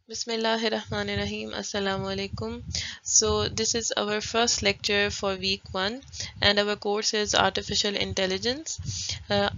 Bismillahirrahmanirrahim. Assalamu alaikum. So this is our first lecture for week 1 and our course is artificial intelligence.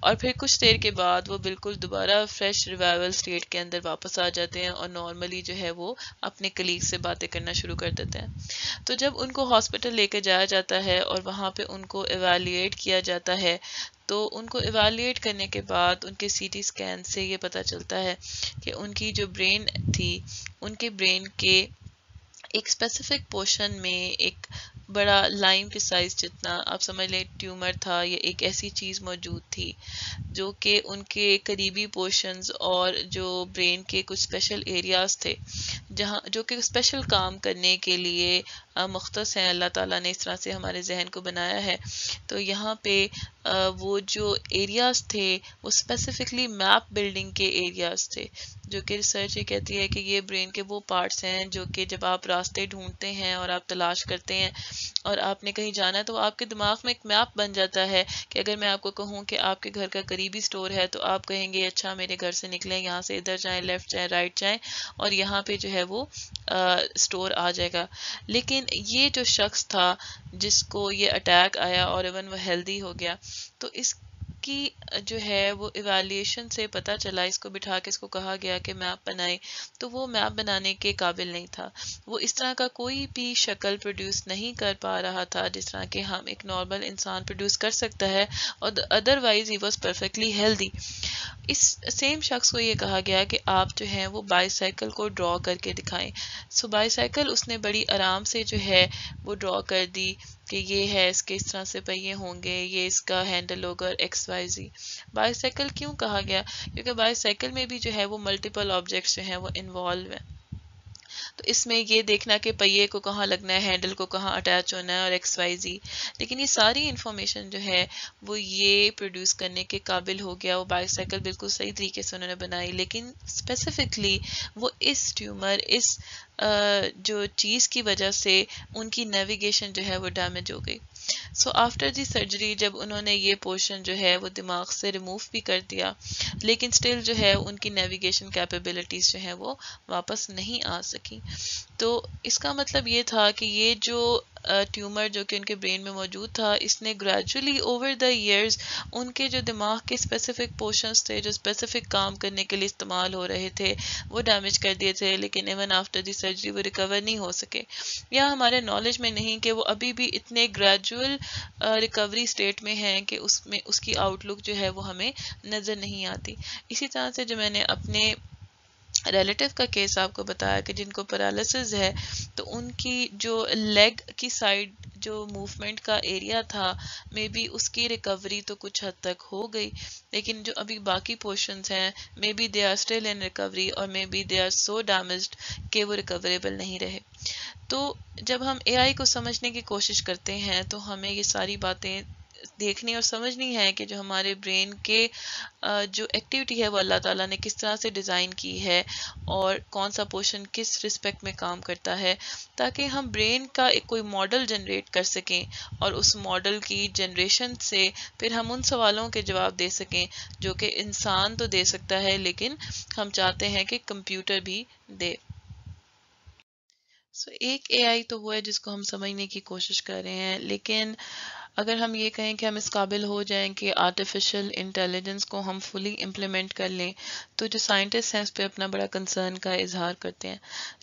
اور پھر کچھ دیر کے بعد وہ بالکل دوبارہ فریش ریوائول سٹیٹ کے اندر واپس آ جاتے ہیں اور نارملی جو ہے وہ اپنے کلیگ سے باتیں کرنا شروع کر دیتے ہیں۔ تو جب ان کو ہاسپٹل لے کے جایا جاتا ہے اور وہاں پہ ان کو ایویلیٹ کیا جاتا ہے، تو ان کو ایویلیٹ کرنے کے بعد ان کے سی ٹی سکین سے یہ پتہ چلتا ہے کہ ان کی جو برین تھی، ان کے برین کے ایک اسپیسیفک پورشن میں ایک بڑا لائم کے سائز جتنا آپ سمجھ لیں ٹیومر تھا یا ایک ایسی چیز موجود تھی جو کہ ان کے قریبی پورشنز اور جو برین کے کچھ اسپیشل ایریاز تھے جہاں جو کہ اسپیشل کام کرنے کے لیے مختص ہیں۔ اللہ تعالیٰ نے اس طرح سے ہمارے ذہن کو بنایا ہے۔ تو یہاں پہ وہ جو ایریاز تھے وہ اسپیسیفکلی میپ بلڈنگ کے ایریاز تھے، جو کہ ریسرچ یہ کہتی ہے کہ یہ برین کے وہ پارٹس ہیں جو کہ جب آپ راستے ڈھونڈتے ہیں اور آپ تلاش کرتے ہیں اور آپ نے کہیں جانا ہے تو آپ کے دماغ میں ایک میپ بن جاتا ہے کہ اگر میں آپ کو کہوں کہ آپ کے گھر کا قریبی سٹور ہے تو آپ کہیں گے اچھا میرے گھر سے نکلیں، یہاں سے ادھر جائیں، لیفٹ جائیں، رائٹ جائیں اور یہاں پہ جو ہے وہ سٹور آ جائے گا۔ لیکن یہ جو شخص تھا جس کو یہ اٹیک آیا اور ایون وہ ہیلدی ہو گیا، تو اس کی جو ہے وہ ایویلیشن سے پتہ چلا، اس کو بٹھا کے اس کو کہا گیا کہ میپ بنائے، تو وہ میپ بنانے کے قابل نہیں تھا۔ وہ اس طرح کا کوئی بھی شکل پروڈیوس نہیں کر پا رہا تھا جس طرح کہ ہم ایک نارمل انسان پروڈیوس کر سکتا ہے، اور otherwise he was perfectly healthy. اس سیم شخص کو یہ کہا گیا کہ آپ جو ہیں وہ بائی سائیکل کو ڈرا کر کے دکھائیں۔ سو بائی سائیکل اس نے بڑی آرام سے جو ہے وہ ڈرا کر دی کہ یہ ہے، اس کے اس طرح سے پہیے ہوں گے، یہ اس کا ہینڈل ہوگا، X Y Z. Bicycle کیوں کہا گیا؟ کیونکہ بائی سائیکل میں بھی جو ہے وہ ملٹیپل آبجیکٹس جو ہیں وہ انوالو ہیں، تو اس میں یہ دیکھنا کہ پہیے کو کہاں لگنا ہے، ہینڈل کو کہاں اٹیچ ہونا ہے اور ایکس وائی زی، لیکن یہ ساری انفارمیشن جو ہے وہ یہ پروڈیوس کرنے کے قابل ہو گیا۔ وہ بائی سائیکل بالکل صحیح طریقے سے انہوں نے بنائی، لیکن اسپیسیفکلی وہ اس ٹیومر، اس جو چیز کی وجہ سے ان کی نیویگیشن جو ہے وہ ڈیمیج ہو گئی۔ سو آفٹر دی سرجری جب انہوں نے یہ پورشن جو ہے وہ دماغ سے ریموو بھی کر دیا، لیکن سٹل جو ہے ان کی نیویگیشن کیپیبلٹیز جو ہیں وہ واپس نہیں آ سکی۔ تو اس کا مطلب یہ تھا کہ یہ جو ٹیومر جو کہ ان کے برین میں موجود تھا، اس نے gradually over the years in کے جو دماغ کے اسپیسیفک پورشنز تھے جو اسپیسیفک کام کرنے کے لیے استعمال ہو رہے تھے وہ ڈیمیج کر دیے تھے، لیکن ایون آفٹر دی سرجری وہ ریکور نہیں ہو سکے، یا ہمارے نالج میں نہیں کہ وہ ابھی بھی اتنے گریجول ریکوری سٹیٹ میں ہیں کہ اس کی آؤٹ لک جو ہے وہ ہمیں نظر نہیں آتی۔ اسی طرح سے جو میں نے اپنے ریلیٹیو کا کیس آپ کو بتایا کہ جن کو پیرالسز ہے، تو ان کی جو لیگ کی سائڈ جو موومنٹ کا ایریا تھا مے بی اس کی ریکوری تو کچھ حد تک ہو گئی، لیکن جو ابھی باقی پورشنز ہیں may be they are still in recovery اور may be they are so damaged کہ وہ ریکوریبل نہیں رہے۔ تو جب ہم اے آئی کو سمجھنے کی کوشش کرتے ہیں تو ہمیں یہ ساری باتیں دیکھنی اور سمجھنی ہے کہ جو ہمارے برین کے جو ایکٹیویٹی ہے وہ اللہ تعالیٰ نے کس طرح سے ڈیزائن کی ہے اور کون سا پورشن کس رسپیکٹ میں کام کرتا ہے، تاکہ ہم برین کا ایک کوئی ماڈل جنریٹ کر سکیں اور اس ماڈل کی جنریشن سے پھر ہم ان سوالوں کے جواب دے سکیں جو کہ انسان تو دے سکتا ہے لیکن ہم چاہتے ہیں کہ کمپیوٹر بھی دے۔ سو ایک اے آئی تو وہ ہے جس کو ہم سمجھنے کی کوشش کر رہے ہیں، لیکن اگر ہم یہ کہیں کہ ہم اس قابل ہو جائیں کہ آرٹیفیشل انٹیلیجنس کو ہم فلی امپلیمنٹ کر لیں، تو جو سائنٹسٹ ہیں اس پہ اپنا بڑا کنسرن کا اظہار کرتے ہیں۔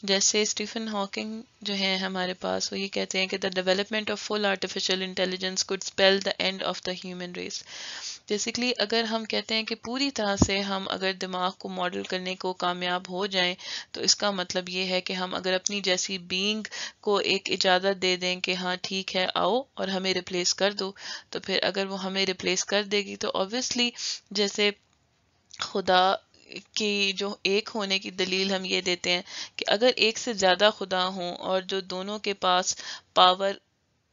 جیسے اسٹیفن ہاکنگ جو ہیں ہمارے پاس، وہ یہ کہتے ہیں کہ the development of full artificial intelligence could spell the end of the human race۔ Basically اگر ہم کہتے ہیں کہ پوری طرح سے ہم اگر دماغ کو ماڈل کرنے کو کامیاب ہو جائیں تو اس کا مطلب یہ ہے کہ ہم اگر اپنی جیسی بینگ کو ایک اجازت دے دیں کہ ہاں ٹھیک ہے آؤ اور ہمیں ریپلیس کر دو، تو پھر اگر وہ ہمیں ریپلیس کر دے گی تو obviously جیسے خدا کی جو ایک ہونے کی دلیل ہم یہ دیتے ہیں کہ اگر ایک سے زیادہ خدا ہوں اور جو دونوں کے پاس پاور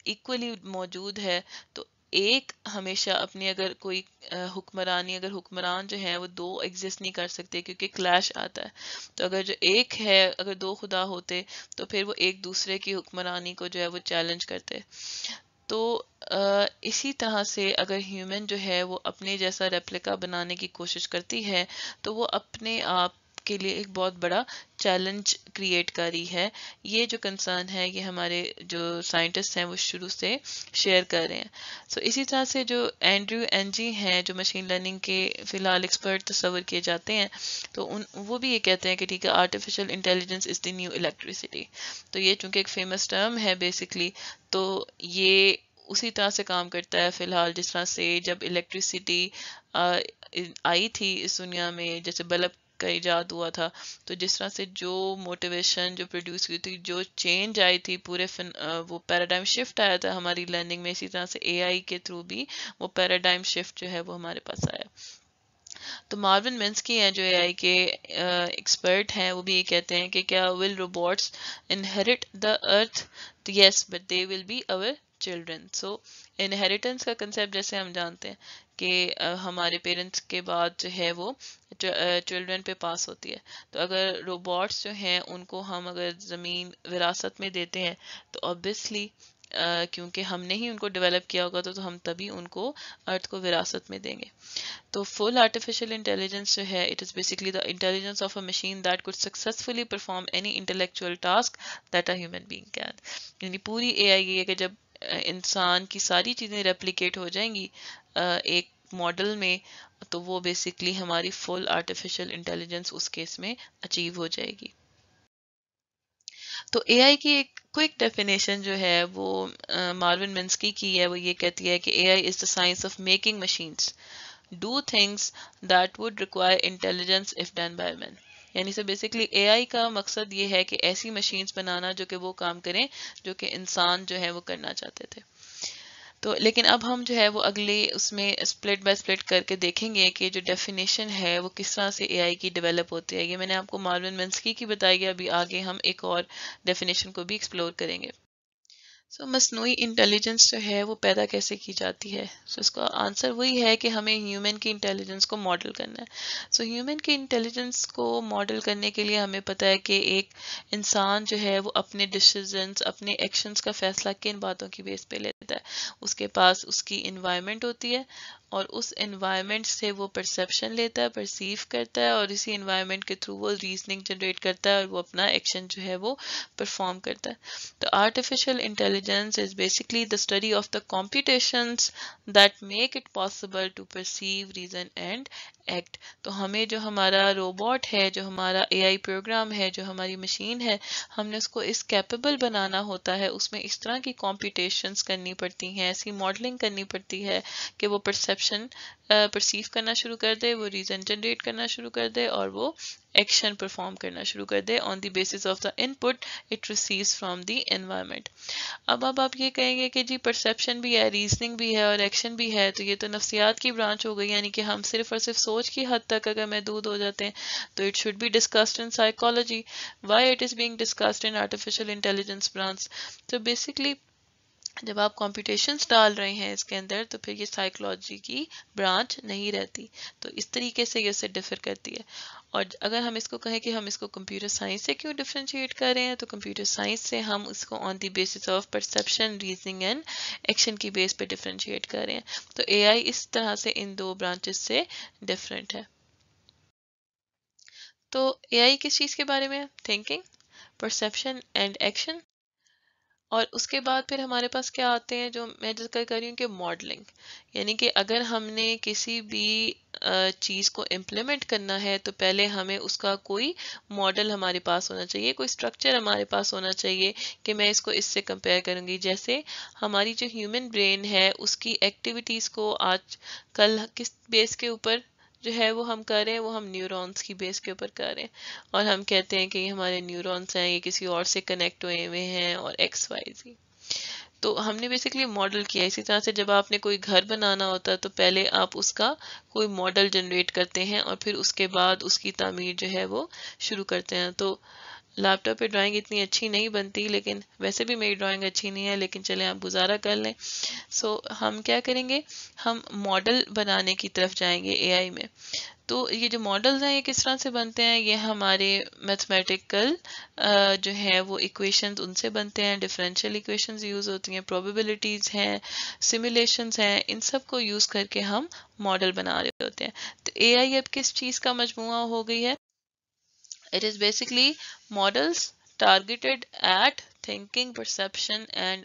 ایکولی موجود ہے تو ایک ہمیشہ اپنی اگر کوئی اگر حکمران جو ہیں وہ دو ایگزسٹ نہیں کر سکتے کیونکہ کلیش آتا ہے، تو اگر جو ایک ہے اگر دو خدا ہوتے تو پھر وہ ایک دوسرے کی حکمرانی کو جو ہے وہ چیلنج کرتے۔ تو اسی طرح سے اگر ہیومن جو ہے وہ اپنے جیسا ریپلیکا بنانے کی کوشش کرتی ہے تو وہ اپنے آپ آپ کے لیے ایک بہت بڑا چیلنج کریٹ کری ہے. یہ جو کنسرن ہے یہ ہمارے جو سائنٹسٹ ہیں وہ شروع سے شیئر کر رہے ہیں. سو اسی طرح سے جو اینڈریو اینجی ہیں جو مشین لرننگ کے فی الحال ایکسپرٹ تصور کیے جاتے ہیں تو وہ بھی یہ کہتے ہیں کہ ٹھیک ہے artificial intelligence is the new electricity. تو یہ چونکہ ایک فیمس ٹرم ہے بیسکلی تو یہ اسی طرح سے کام کرتا ہے فی الحال جس طرح سے جب الیکٹریسٹی آئی تھی اس دنیا میں جیسے بلب کا ایجاد ہوا تھا تو جس طرح سے جو موٹیویشن جو پروڈیوس ہوئی تھی جو چینج آئی تھی پورے وہ پیراڈائم شفٹ آیا تھا ہماری لرننگ میں اسی طرح سے اے آئی کے تھرو بھی وہ پیراڈائم شفٹ جو ہے وہ ہمارے پاس آیا. تو مارون منسکی ہیں جو اے آئی کے ایکسپرٹ ہیں وہ بھی یہ کہتے ہیں کہ کیا will robots inherit the earth? Yes but they will be our children. So inheritance کا کنسیپٹ جیسے ہم جانتے ہیں کہ ہمارے پیرنٹس کے بعد جو ہے وہ چلڈرن پہ پاس ہوتی ہے. تو اگر روبوٹس جو ہیں ان کو ہم اگر زمین وراثت میں دیتے ہیں تو obviously کیونکہ ہم نے ہی ان کو ڈیولپ کیا ہوگا تو ہم تبھی ان کو ارتھ کو وراثت میں دیں گے. تو فل آرٹیفیشیل انٹیلیجنس جو ہے it is basically the intelligence of a machine that could successfully perform any intellectual task that a human being can. یعنی پوری اے آئی یہ ہے کہ جب انسان کی ساری چیزیں ریپلیکیٹ ہو جائیں گی ایک ماڈل میں تو وہ بیسکلی ہماری فل آرٹیفیشیل انٹیلیجنس اس کیس میں اچیو ہو جائے گی. تو اے آئی کی ایک کوئک ڈیفینیشن جو ہے وہ مارون منسکی کی ہے وہ یہ کہتی ہے کہ A I is the science of making machines do things that would require intelligence if done by men. یعنی سے بیسکلی اے آئی کا مقصد یہ ہے کہ ایسی مشینز بنانا جو کہ وہ کام کریں جو کہ انسان جو ہے وہ کرنا چاہتے تھے. تو لیکن اب ہم جو ہے وہ اگلے اس میں اسپلٹ بائی اسپلٹ کر کے دیکھیں گے کہ جو ڈیفینیشن ہے وہ کس طرح سے اے آئی کی ڈیولپ ہوتی ہے. یہ میں نے آپ کو مارون منسکی کی بتائی ہے ابھی آگے ہم ایک اور ڈیفینیشن کو بھی ایکسپلور کریں گے. سو مصنوعی انٹیلیجنس جو ہے وہ پیدا کیسے کی جاتی ہے؟ سو اس کا آنسر وہی ہے کہ ہمیں ہیومن کی انٹیلیجنس کو ماڈل کرنا ہے. سو ہیومن کی انٹیلیجنس کو ماڈل کرنے کے لیے ہمیں پتہ ہے کہ ایک انسان جو ہے وہ اپنے ڈیسیزنس اپنے ایکشنز کا فیصلہ کن باتوں کی بیس پہ لیتا ہے. اس کے پاس اس کی انوائرمنٹ ہوتی ہے اور اس انوائرمنٹ سے وہ پرسیپشن لیتا ہے پرسیو کرتا ہے اور اسی انوائرمنٹ کے تھرو وہ ریزننگ جنریٹ کرتا ہے اور وہ اپنا ایکشن جو ہے وہ پرفارم کرتا ہے. تو artificial intelligence is basically the study of the computations that make it possible to perceive, reason and act. تو ہمیں جو ہمارا روبوٹ ہے جو ہمارا اے آئی پروگرام ہے جو ہماری مشین ہے ہم نے اس کو اس کیپیبل بنانا ہوتا ہے. اس میں اس طرح کی کمپیوٹیشنز کرنی پڑتی ہیں ایسی ماڈلنگ کرنی پڑتی ہے کہ وہ پرسیپشن پرسیو کرنا شروع کر دے وہ ریزن جنریٹ کرنا شروع کر دے اور وہ ایکشن پرفارم کرنا شروع کر دے on the basis of the input it receives from the environment. اب آپ یہ کہیں گے کہ جی پرسیپشن بھی ہے ریزننگ بھی ہے اور ایکشن بھی ہے تو یہ تو نفسیات کی برانچ ہو گئی یعنی کہ ہم صرف اور صرف سوچ کی حد تک اگر محدود ہو جاتے ہیں تو it should be discussed in psychology why it is being discussed in artificial intelligence branch. تو بیسکلی جب آپ کمپیوٹیشنز ڈال رہے ہیں اس کے اندر تو پھر یہ سائیکالوجی کی برانچ نہیں رہتی. تو اس طریقے سے یہ اسے ڈفر کرتی ہے. اور اگر ہم اس کو کہیں کہ ہم اس کو کمپیوٹر سائنس سے کیوں ڈفرینشیٹ کر رہے ہیں تو کمپیوٹر سائنس سے ہم اس کو on the basis of perception reasoning and action کی بیس پہ ڈفرینشیٹ کر رہے ہیں. تو اے آئی اس طرح سے ان دو برانچز سے ڈفرینٹ ہے. تو اے آئی کس چیز کے بارے میں تھنکنگ پرسیپشن اینڈ ایکشن. اور اس کے بعد پھر ہمارے پاس کیا آتے ہیں جو میں ذکر کر رہی ہوں کہ ماڈلنگ. یعنی کہ اگر ہم نے کسی بھی چیز کو امپلیمنٹ کرنا ہے تو پہلے ہمیں اس کا کوئی ماڈل ہمارے پاس ہونا چاہیے کوئی اسٹرکچر ہمارے پاس ہونا چاہیے کہ میں اس کو اس سے کمپیئر کروں گی. جیسے ہماری جو ہیومن برین ہے اس کی ایکٹیویٹیز کو آج کل کس بیس کے اوپر جو ہے وہ ہم کر رہے ہیں وہ ہم نیورونز کی بیس کے اوپر کر رہے ہیں اور ہم کہتے ہیں کہ یہ ہمارے نیورونز ہیں یہ کسی اور سے کنیکٹ ہوئے ہوئے ہیں اور ایکس وائی زی. تو ہم نے بیسکلی ماڈل کیا. اسی طرح سے جب آپ نے کوئی گھر بنانا ہوتا ہے تو پہلے آپ اس کا کوئی ماڈل جنریٹ کرتے ہیں اور پھر اس کے بعد اس کی تعمیر جو ہے وہ شروع کرتے ہیں. تو لیپ ٹاپ پہ ڈرائنگ اتنی اچھی نہیں بنتی لیکن ویسے بھی میری ڈرائنگ اچھی نہیں ہے لیکن چلیں آپ گزارا کر لیں. سو ہم کیا کریں گے ہم ماڈل بنانے کی طرف جائیں گے اے آئی میں. تو یہ جو ماڈلز ہیں یہ کس طرح سے بنتے ہیں یہ ہمارے میتھمیٹیکل جو ہے وہ ایکویشنز ان سے بنتے ہیں ڈفرینشیل ایکویشنز یوز ہوتی ہیں پروبیبلٹیز ہیں سیمولیشنز ہیں ان سب کو یوز کر کے ہم ماڈل بنا رہے ہوتے ہیں. تو اے آئی اب کس چیز کا مجموعہ ہو گئی ہے It is basically models targeted at thinking, perception and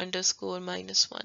_-1.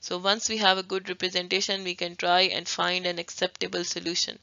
So once we have a good representation, we can try and find an acceptable solution.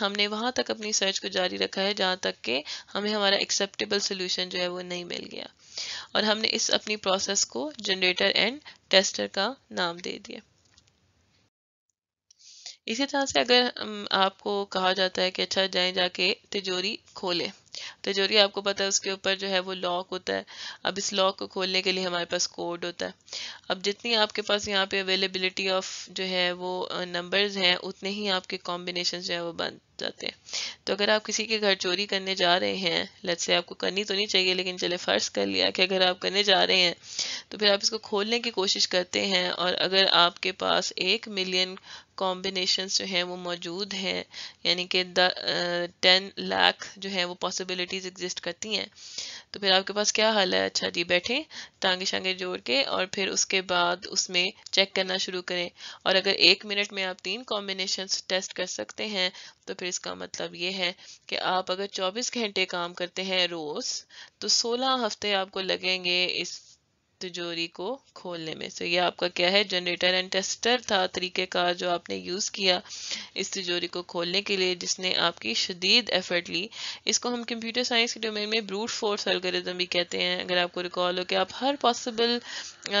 ہم نے وہاں تک اپنی سرچ کو جاری رکھا ہے جہاں تک کہ ہمیں ہمارا ایکسیپٹیبل سولوشن جو ہے وہ نہیں مل گیا، اور ہم نے اس اپنی پروسیس کو جنریٹر اینڈ ٹیسٹر کا نام دے دیا۔ اسی طرح سے اگر آپ کو کہا جاتا ہے کہ اچھا جائیں جا کے تجوری کھولیں، تجوری آپ کو پتا ہے اس کے اوپر جو ہے وہ لاک ہوتا ہے، اب اس لاک کو کھولنے کے لیے ہمارے پاس کوڈ ہوتا ہے، اب جتنی آپ کے پاس یہاں پہ اویلیبلٹی آف جو ہے وہ نمبرز ہیں اتنے ہی آپ کے کمبینیشن جو ہے وہ بن جاتے ہیں۔ تو اگر آپ کسی کے گھر چوری کرنے جا رہے ہیں، لیٹس سے آپ کو کرنی تو نہیں چاہیے لیکن چلے فرض کر لیا کہ اگر آپ کرنے جا رہے ہیں تو پھر آپ اس کو کھولنے کی کوشش کرتے ہیں، اور اگر آپ کے پاس 1 ملین کمبینیشنز جو ہیں وہ موجود ہیں، یعنی کہ 10 لاکھ جو ہے وہ پاسبلٹیز ایگزسٹ کرتی ہیں، تو پھر آپ کے پاس کیا حل ہے؟ اچھا جی بیٹھیں ٹانگے شانگے جوڑ کے، اور پھر اس کے بعد اس میں چیک کرنا شروع کریں، اور اگر 1 منٹ میں آپ 3 کمبینیشنز ٹیسٹ کر سکتے ہیں تو پھر اس کا مطلب یہ ہے کہ آپ اگر 24 گھنٹے کام کرتے ہیں روز تو 16 ہفتے آپ کو لگیں گے اس تجوری کو کھولنے میں۔ تو یہ آپ کا کیا ہے؟ جنریٹر اینڈ ٹیسٹر تھا، طریقہ کار جو آپ نے یوز کیا اس تجوری کو کھولنے کے لیے، جس نے آپ کی شدید ایفرٹ لی۔ اس کو ہم کمپیوٹر سائنس کے ڈومین میں بروٹ فورس الگورتھم بھی کہتے ہیں۔ اگر آپ کو ریکال ہو کہ آپ ہر پاسبل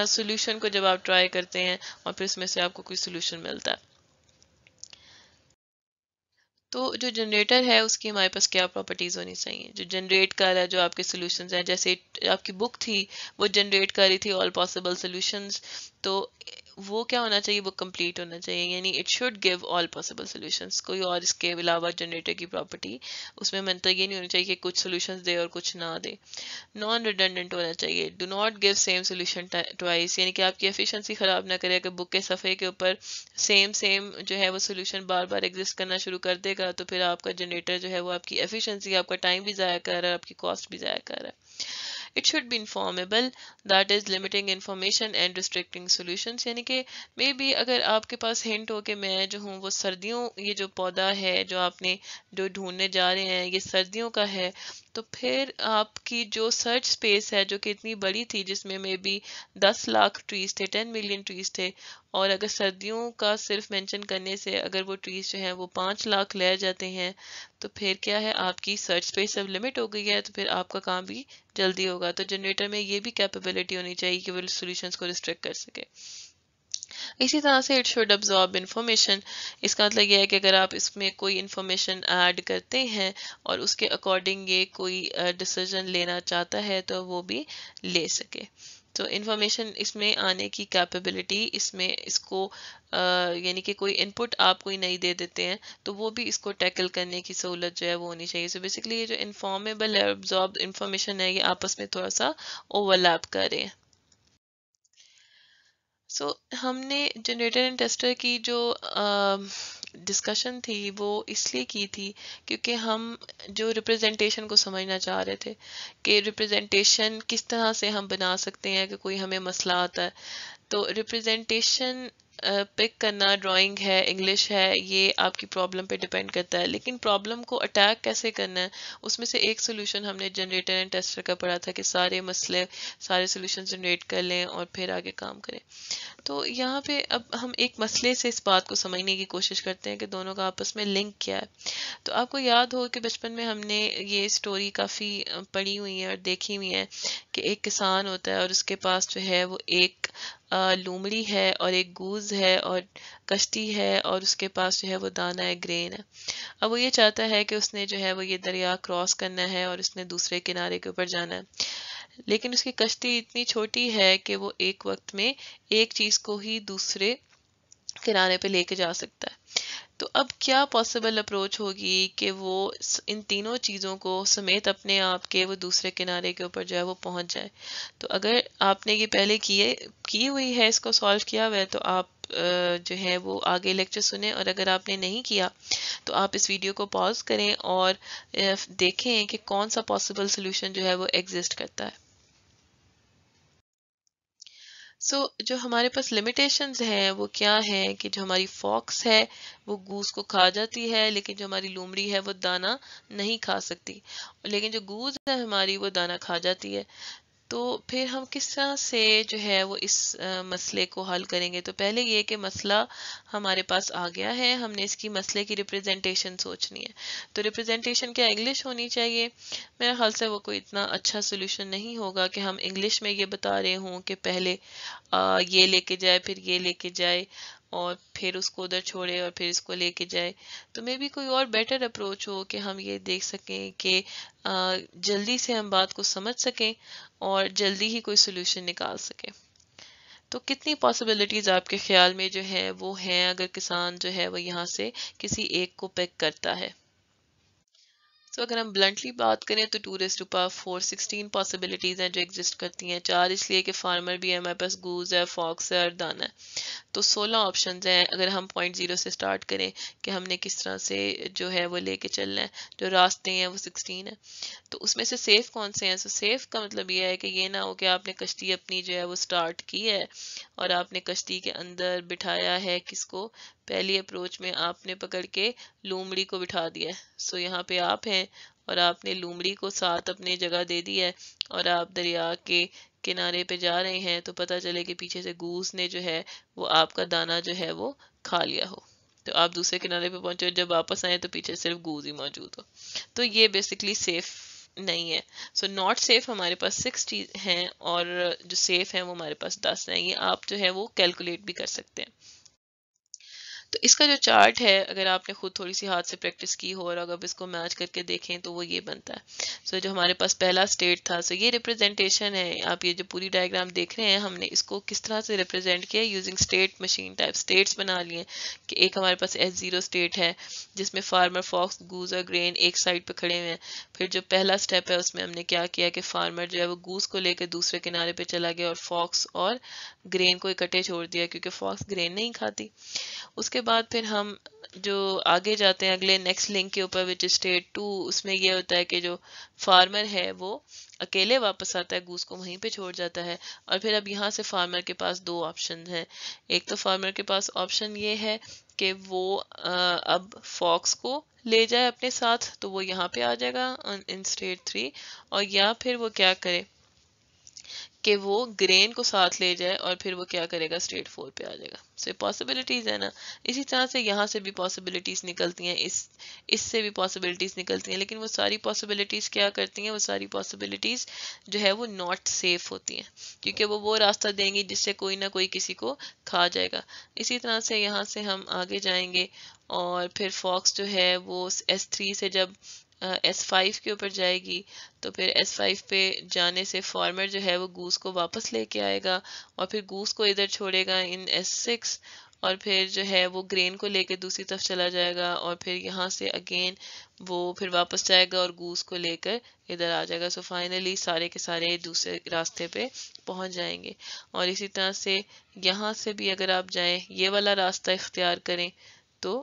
سولوشن کو جب آپ ٹرائی کرتے ہیں اور پھر اس میں سے آپ کو کوئی سولوشن ملتا ہے، تو جو جنریٹر ہے اس کی ہمارے پاس کیا پراپرٹیز ہونی چاہیے؟ جو جنریٹ کر رہا ہے جو آپ کے سولوشنز ہیں، جیسے آپ کی بک تھی وہ جنریٹ کر رہی تھی آل پاسبل سولوشنز، تو وہ کیا ہونا چاہیے؟ وہ کمپلیٹ ہونا چاہیے، یعنی it should give all possible solutions. کوئی اور اس کے علاوہ جنریٹر کی پراپرٹی اس میں منطق یہ نہیں ہونی چاہیے کہ کچھ سولوشنز دے اور کچھ نہ دے۔ نان ریڈنڈنٹ ہونا چاہیے، do not give same solution twice, یعنی کہ آپ کی ایفیشنسی خراب نہ کرے۔ اگر بک کے صفحے کے اوپر سیم جو ہے وہ سولوشن بار بار ایگزسٹ کرنا شروع کر دے گا تو پھر آپ کا جنریٹر جو ہے وہ آپ کی ایفیشنسی، آپ کا ٹائم بھی ضائع کر رہا ہے، آپ کی کاسٹ بھی ضائع کر رہا ہے۔ It should be informable, that is limiting information and restricting solutions، یعنی کہ مے بی اگر آپ کے پاس ہنٹ ہو کہ میں جو ہوں وہ سردیوں، یہ جو پودا ہے جو آپ نے جو ڈھونڈنے جا رہے ہیں یہ سردیوں کا ہے، تو پھر آپ کی جو سرچ سپیس ہے جو کہ اتنی بڑی تھی، جس میں مے بی 10 لاکھ ٹریز تھے، 10 ملین ٹریز تھے، اور اگر سردیوں کا صرف مینشن کرنے سے اگر وہ ٹریز جو ہیں وہ 5 لاکھ لے جاتے ہیں، تو پھر کیا ہے؟ آپ کی سرچ سپیس اب لمٹ ہو گئی ہے، تو پھر آپ کا کام بھی جلدی ہوگا۔ تو جنریٹر میں یہ بھی کیپیبلٹی ہونی چاہیے کہ وہ سولوشنز کو ریسٹرکٹ کر سکے۔ اسی طرح سے اٹ شوڈ ابزارب انفارمیشن، اس کا مطلب یہ ہے کہ اگر آپ اس میں کوئی انفارمیشن ایڈ کرتے ہیں اور اس کے اکارڈنگ یہ کوئی ڈیسیژن لینا چاہتا ہے تو وہ بھی لے سکے۔ تو انفارمیشن اس میں آنے کی کیپیبلٹی، اس میں اس کو یعنی کہ کوئی ان پٹ آپ کوئی نہیں دے دیتے ہیں تو وہ بھی اس کو ٹیکل کرنے کی سہولت جو ہے وہ ہونی چاہیے۔ سو بیسیکلی یہ جو انفارمیبل ہے، ابزاربڈ انفارمیشن ہے، یہ آپس میں تھوڑا سا اوور لیپ کر رہے ہیں۔ سو ہم نے جنریٹر اینڈ ٹیسٹر کی جو ڈسکشن تھی وہ اس لیے کی تھی کیونکہ ہم جو ریپرزنٹیشن کو سمجھنا چاہ رہے تھے کہ ریپرزنٹیشن کس طرح سے ہم بنا سکتے ہیں کہ کوئی ہمیں مسئلہ آتا ہے۔ تو ریپرزنٹیشن پک کرنا، ڈرائنگ ہے، انگلش ہے، یہ آپ کی پرابلم پہ ڈیپینڈ کرتا ہے، لیکن پرابلم کو اٹیک کیسے کرنا ہے اس میں سے ایک سولوشن ہم نے جنریٹر اینڈ ٹیسٹر کا پڑھا تھا کہ سارے مسئلے، سارے سولوشن جنریٹ کر لیں اور پھر آگے کام کریں۔ تو یہاں پہ اب ہم ایک مسئلے سے اس بات کو سمجھنے کی کوشش کرتے ہیں کہ دونوں کا آپس میں لنک کیا ہے۔ تو آپ کو یاد ہو کہ بچپن میں ہم نے یہ سٹوری کافی پڑھی ہوئی ہے اور دیکھی ہوئی ہے کہ ایک کسان ہوتا ہے اور اس کے پاس جو ہے وہ ایک لومڑی ہے اور ایک گوز ہے اور کشتی ہے اور اس کے پاس جو ہے وہ دانہ ہے، گرین ہے۔ اب وہ یہ چاہتا ہے کہ اس نے جو ہے وہ یہ دریا کراس کرنا ہے اور اس نے دوسرے کنارے کے اوپر جانا ہے، لیکن اس کی کشتی اتنی چھوٹی ہے کہ وہ ایک وقت میں ایک چیز کو ہی دوسرے کنارے پہ لے کے جا سکتا ہے۔ تو اب کیا پاسبل اپروچ ہوگی کہ وہ ان تینوں چیزوں کو سمیت اپنے آپ کے وہ دوسرے کنارے کے اوپر جو ہے وہ پہنچ جائے؟ تو اگر آپ نے یہ پہلے کی ہوئی ہے، اس کو سالو کیا ہوا ہے، تو آپ جو ہے وہ آگے لیکچر سنیں، اور اگر آپ نے نہیں کیا تو آپ اس ویڈیو کو پاز کریں اور دیکھیں کہ کون سا پاسبل سولوشن جو ہے وہ ایگزسٹ کرتا ہے۔ سو جو ہمارے پاس لمیٹیشنز ہیں وہ کیا ہیں کہ جو ہماری فاکس ہے وہ گوز کو کھا جاتی ہے، لیکن جو ہماری لومڑی ہے وہ دانہ نہیں کھا سکتی، لیکن جو گوز ہے ہماری وہ دانہ کھا جاتی ہے۔ تو پھر ہم کس طرح سے جو ہے وہ اس مسئلے کو حل کریں گے؟ تو پہلے یہ کہ مسئلہ ہمارے پاس آ گیا ہے، ہم نے اس کی مسئلے کی ریپرزینٹیشن سوچنی ہے. تو ریپرزینٹیشن کیا انگلش ہونی چاہیے؟ میرے خیال سے وہ کوئی اتنا اچھا سولوشن نہیں ہوگا کہ ہم انگلش میں یہ بتا رہے ہوں کہ پہلے یہ لے کے جائے، پھر یہ لے کے جائے، اور پھر اس کو ادھر چھوڑے اور پھر اس کو لے کے جائے. تو مے بی کوئی اور بیٹر اپروچ ہو کہ ہم یہ دیکھ سکیں کہ جلدی سے ہم بات کو سمجھ سکیں اور جلدی ہی کوئی سولوشن نکال سکیں. تو کتنی پاسبلٹیز آپ کے خیال میں جو ہے وہ ہیں اگر کسان جو ہے وہ یہاں سے کسی ایک کو پک کرتا ہے؟ تو اگر ہم بلنٹلی بات کریں تو 2⁴ 16 پاسبلٹیز ہیں جو ایگزسٹ کرتی ہیں. 4 اس لیے کہ فارمر بھی ہے، ہمارے پاس گوز ہے، فاکس ہے اور دانا ہے. تو 16 آپشنز ہیں اگر ہم .0 سے سٹارٹ کریں کہ ہم نے کس طرح سے جو ہے وہ لے کے چلنا ہے. جو راستے ہیں وہ 16 ہیں. تو اس میں سے سیف کون سے ہیں؟ سو سیف کا مطلب یہ ہے کہ یہ نہ ہو کہ آپ نے کشتی اپنی جو ہے وہ سٹارٹ کی ہے اور آپ نے کشتی کے اندر بٹھایا ہے کس کو؟ پہلی اپروچ میں آپ نے پکڑ کے لومڑی کو بٹھا دیا ہے. سو یہاں پہ آپ ہیں اور آپ نے لومڑی کو ساتھ اپنے جگہ دے دی ہے اور آپ دریا کے کنارے پہ جا رہے ہیں تو پتہ چلے کہ پیچھے سے گوس نے جو ہے وہ آپ کا دانا جو ہے وہ کھا لیا ہو. تو آپ دوسرے کنارے پہ پہنچے، جب واپس آئے تو پیچھے صرف گوز ہی موجود ہو. تو یہ بیسکلی سیف نہیں ہے. سو ناٹ سیف ہمارے پاس 6 چیز ہیں اور جو سیف ہیں وہ ہمارے پاس 10 ہیں. یہ آپ جو ہے وہ کیلکولیٹ بھی کر سکتے ہیں. تو اس کا جو چارٹ ہے اگر آپ نے خود تھوڑی سی ہاتھ سے پریکٹس کی ہو اور اگر اس کو میچ کر کے دیکھیں تو وہ یہ بنتا ہے. سو جو ہمارے پاس پہلا اسٹیٹ تھا، سو یہ ریپرزینٹیشن ہے. آپ یہ جو پوری ڈائیگرام دیکھ رہے ہیں ہم نے اس کو کس طرح سے ریپرزینٹ کیا using state machine type. States بنا لیے کہ ایک ہمارے پاس S0 اسٹیٹ ہے جس میں فارمر، فاکس، گوز اور گرین ایک سائڈ پہ کھڑے ہوئے ہیں. پھر جو پہلا اسٹیپ ہے اس میں ہم نے کیا کیا کہ فارمر جو ہے وہ گوز کو لے کے دوسرے کنارے پہ چلا گیا اور فاکس اور گرین کو اکٹھے چھوڑ دیا کیونکہ فاکس گرین نہیں کھاتی. اس کے بعد پھر ہم جو آگے جاتے ہیں اگلے نیکسٹ لنک کے اوپر وچ اسٹیٹ 2، اس میں یہ ہوتا ہے کہ جو فارمر ہے وہ اکیلے واپس آتا ہے، گوس کو وہیں پہ چھوڑ جاتا ہے. اور پھر اب یہاں سے فارمر کے پاس 2 آپشن ہیں. ایک تو فارمر کے پاس آپشن یہ ہے کہ وہ اب فاکس کو لے جائے اپنے ساتھ تو وہ یہاں پہ آ جائے گا ان اسٹیٹ 3، اور یا پھر وہ کیا کرے کہ وہ گرین کو ساتھ لے جائے اور پھر وہ کیا کرے گا اسٹیٹ 4 پہ آ جائے گا. سو پاسبلٹیز ہے نا. اسی طرح سے یہاں سے بھی پاسبلٹیز نکلتی ہیں، اس سے بھی پاسبلٹیز نکلتی ہیں، لیکن وہ ساری پاسبلٹیز کیا کرتی ہیں؟ وہ ساری پاسبلٹیز جو ہے وہ ناٹ سیف ہوتی ہیں کیونکہ وہ راستہ دیں گی جس سے کوئی نہ کوئی کسی کو کھا جائے گا. اسی طرح سے یہاں سے ہم آگے جائیں گے اور پھر فاکس جو ہے وہ S3 سے جب S5 کے اوپر جائے گی تو پھر S5 پہ جانے سے فارمر جو ہے وہ گوس کو واپس لے کے آئے گا اور پھر گوس کو ادھر چھوڑے گا ان S6، اور پھر جو ہے وہ گرین کو لے کے دوسری طرف چلا جائے گا اور پھر یہاں سے اگین وہ پھر واپس جائے گا اور گوس کو لے کر ادھر آ جائے گا. سو فائنلی سارے کے سارے دوسرے راستے پہ پہنچ جائیں گے. اور اسی طرح سے یہاں سے بھی اگر آپ جائیں یہ والا راستہ اختیار کریں تو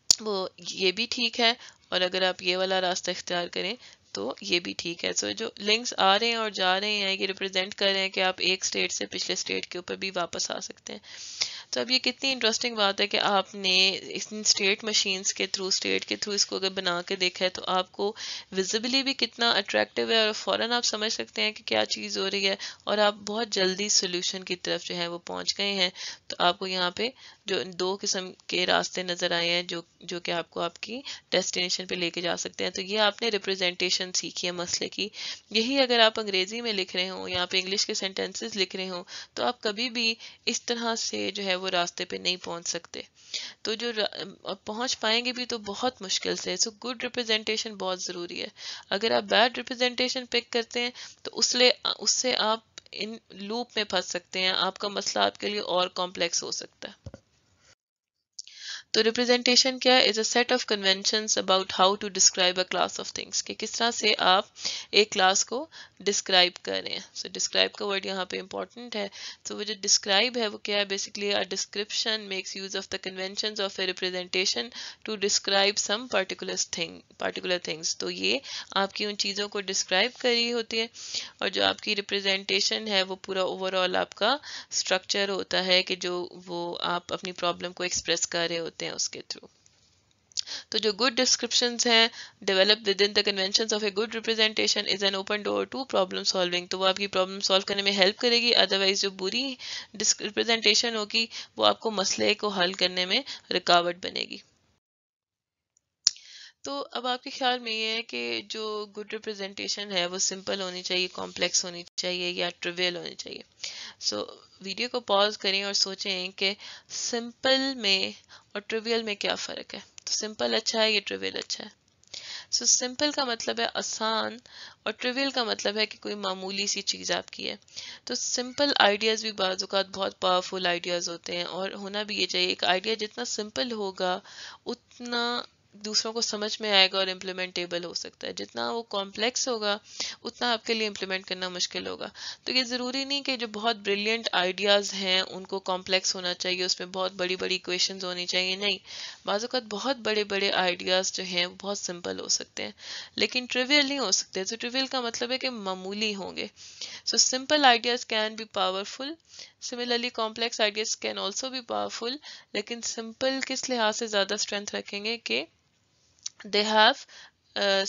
وہ یہ بھی ٹھیک ہے، اور اگر آپ یہ والا راستہ اختیار کریں تو یہ بھی ٹھیک ہے. سو جو لنکس آ رہے ہیں اور جا رہے ہیں یہ ریپرزینٹ کر رہے ہیں کہ آپ ایک اسٹیٹ سے پچھلے اسٹیٹ کے اوپر بھی واپس آ سکتے ہیں. تو اب یہ کتنی انٹرسٹنگ بات ہے کہ آپ نے اس اسٹیٹ مشینز کے تھرو، اسٹیٹ کے تھرو اس کو اگر بنا کے دیکھا ہے تو آپ کو ویزیبلی بھی کتنا اٹریکٹیو ہے اور فوراً آپ سمجھ سکتے ہیں کہ کیا چیز ہو رہی ہے اور آپ بہت جلدی سولوشن کی طرف جو ہے وہ پہنچ گئے ہیں. تو آپ کو یہاں پہ جو 2 قسم کے راستے نظر آئے ہیں جو کہ آپ کو آپ کی ڈیسٹینیشن پہ لے کے جا سکتے ہیں. تو یہ آپ نے ریپرزینٹیشن سیکھی ہے مسئلے کی. یہی اگر آپ انگریزی میں لکھ رہے ہوں یا آپ انگلش کے سینٹینسز لکھ رہے ہوں تو آپ کبھی بھی اس طرح سے جو ہے وہ راستے پہ نہیں پہنچ سکتے. تو جو پہنچ پائیں گے بھی تو بہت مشکل سے. سو گڈ ریپرزینٹیشن بہت ضروری ہے. اگر آپ بیڈ ریپرزینٹیشن پک کرتے ہیں تو اس سے آپ ان لوپ میں پھنس سکتے ہیں، آپ کا مسئلہ آپ کے لیے اور کمپلیکس ہو سکتا ہے. تو ریپرزینٹیشن کیا ہے؟ Is a set of conventions about how to describe a class of things, کہ کس طرح سے آپ ایک کلاس کو ڈسکرائب کر رہے ہیں. سو ڈسکرائب کا ورڈ یہاں پہ امپورٹنٹ ہے. تو وہ جو ڈسکرائب ہے وہ کیا ہے؟ Basically a description makes use of the conventions of a representation to describe some particular things. تو یہ آپ کی ان چیزوں کو ڈسکرائب کر رہی ہوتی ہے، اور جو آپ کی ریپرزینٹیشن ہے وہ پورا اوور آل آپ کا اسٹرکچر ہوتا ہے کہ جو وہ آپ اپنی پرابلم کو ایکسپریس کر رہے ہوتے ہیں اس کے تھرو. تو جو گڈ ڈسکرپشنز ہیں develop within the conventions of a good representation is an open door to problem solving, تو وہ آپ کی پرابلم سالو کرنے میں ہیلپ کرے گی. ادروائز جو بری ریپرزینٹیشن ہوگی وہ آپ کو مسئلے کو حل کرنے میں رکاوٹ بنے گی. تو اب آپ کے خیال میں یہ ہے کہ جو گڈ ریپرزینٹیشن ہے وہ سمپل ہونی چاہیے، کمپلیکس ہونی چاہیے، یا ٹریویل ہونی چاہیے. سو ویڈیو کو پاز کریں اور سوچیں کہ سمپل میں اور ٹریویل میں کیا فرق ہے. تو سمپل اچھا ہے یا ٹریویل اچھا ہے؟ سو سمپل کا مطلب ہے آسان، اور ٹریویل کا مطلب ہے کہ کوئی معمولی سی چیز آپ کی ہے. تو سمپل آئیڈیاز بھی بعض اوقات بہت پاورفل آئیڈیاز ہوتے ہیں، اور ہونا بھی یہ چاہیے. ایک آئیڈیا جتنا سمپل ہوگا اتنا دوسروں کو سمجھ میں آئے گا اور امپلیمنٹیبل ہو سکتا ہے. جتنا وہ کمپلیکس ہوگا اتنا آپ کے لیے امپلیمنٹ کرنا مشکل ہوگا. تو یہ ضروری نہیں کہ جو بہت بریلینٹ آئیڈیاز ہیں ان کو کمپلیکس ہونا چاہیے، اس میں بہت بڑی بڑی ایکویشنز ہونی چاہیے. نہیں، بعض اوقات بہت بڑے بڑے آئیڈیاز جو ہیں وہ بہت سمپل ہو سکتے ہیں لیکن ٹریویل نہیں ہو سکتے. تو ٹریویل کا مطلب ہے کہ معمولی ہوں گے. So simple ideas can be powerful, similarly complex ideas can also be powerful. لیکن سمپل کس لحاظ سے زیادہ اسٹرینتھ رکھیں گے کہ they have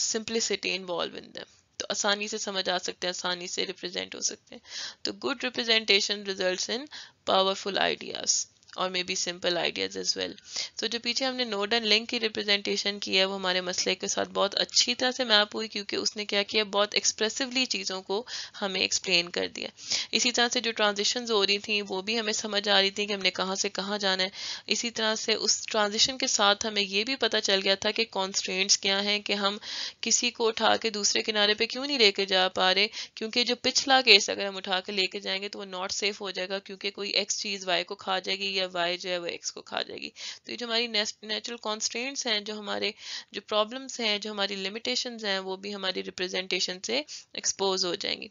simplicity involved in them. تو آسانی سے سمجھ آ سکتے ہیں، آسانی سے ریپرزینٹ ہو سکتے ہیں. تو good representation results in powerful ideas اور may be simple ideas as well. تو جو پیچھے ہم نے نوڈ اینڈ لنک کی ریپرزینٹیشن کی ہے وہ ہمارے مسئلے کے ساتھ بہت اچھی طرح سے میپ ہوئی، کیونکہ اس نے کیا کیا، بہت ایکسپریسولی چیزوں کو ہمیں ایکسپلین کر دیا. اسی طرح سے جو ٹرانزیشنز ہو رہی تھیں وہ بھی ہمیں سمجھ آ رہی تھی کہ ہم نے کہاں سے کہاں جانا ہے. اسی طرح سے اس ٹرانزیشن کے ساتھ ہمیں یہ بھی پتہ چل گیا تھا کہ کانسٹرینٹس کیا ہیں، کہ ہم کسی کو اٹھا کے دوسرے کنارے پہ کیوں نہیں لے کے جا پا رہے، کیونکہ جو پچھلا کیس اگر ہم اٹھا کے لے کے جائیں گے تو وہ ناٹ سیف ہو جائے گا، کیونکہ کوئی ایکس چیز وائی کو کھا جائے گی یا وائی جو ہے وہ ایکس کو کھا جائے گی. تو یہ جو ہماری نیچرل کانسٹرینٹس ہیں، جو ہمارے جو پرابلمس ہیں، جو ہماری لمیٹیشنز ہیں، وہ بھی ہماری ریپرزینٹیشن سے ایکسپوز ہو جائیں گی.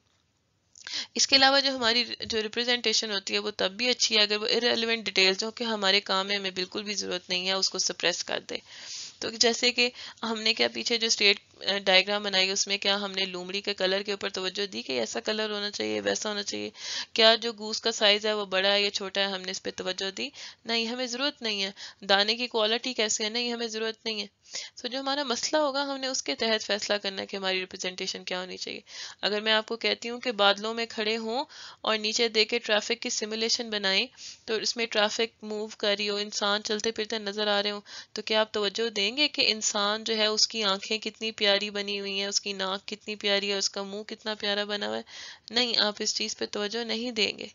اس کے علاوہ جو ہماری جو ریپرزینٹیشن ہوتی ہے وہ تب بھی اچھی ہے اگر وہ ارریلیونٹ ڈیٹیلز ہوں کہ ہمارے کام میں ہمیں بالکل بھی ضرورت نہیں ہے اس کو سپریس کر دے. تو جیسے کہ ہم نے کیا پیچھے جو اسٹیٹ ڈائیگرام بنائی اس میں کیا ہم نے لومڑی کے کلر کے اوپر توجہ دی کہ ایسا کلر ہونا چاہیے، ویسا ہونا چاہیے. کیا جو گوس کا سائز ہے وہ بڑا ہے یا چھوٹا ہے، ہم نے اس پہ توجہ دی؟ نہیں، ہمیں ضرورت نہیں ہے. دانے کی کوالٹی کیسے ہے، نہیں، ہمیں ضرورت نہیں ہے. سو جو ہمارا مسئلہ ہوگا ہم نے اس کے تحت فیصلہ کرنا ہے کہ ہماری ریپرزینٹیشن کیا ہونی چاہیے. اگر میں آپ کو کہتی ہوں کہ بادلوں میں کھڑے ہوں اور نیچے دیکھ کے ٹریفک کی سیمولیشن بنائیں، تو اس میں ٹریفک موو کر رہی ہو، انسان چلتے پھرتے نظر آ رہے ہوں، تو کیا آپ توجہ دیں گے کہ انسان جو ہے اس کی آنکھیں کتنی پیاری بنی ہوئی ہیں، اس کی ناک کتنی پیاری ہے، اس کا منہ کتنا پیارا بنا ہوا ہے؟ نہیں، آپ اس چیز پہ توجہ نہیں دیں گے.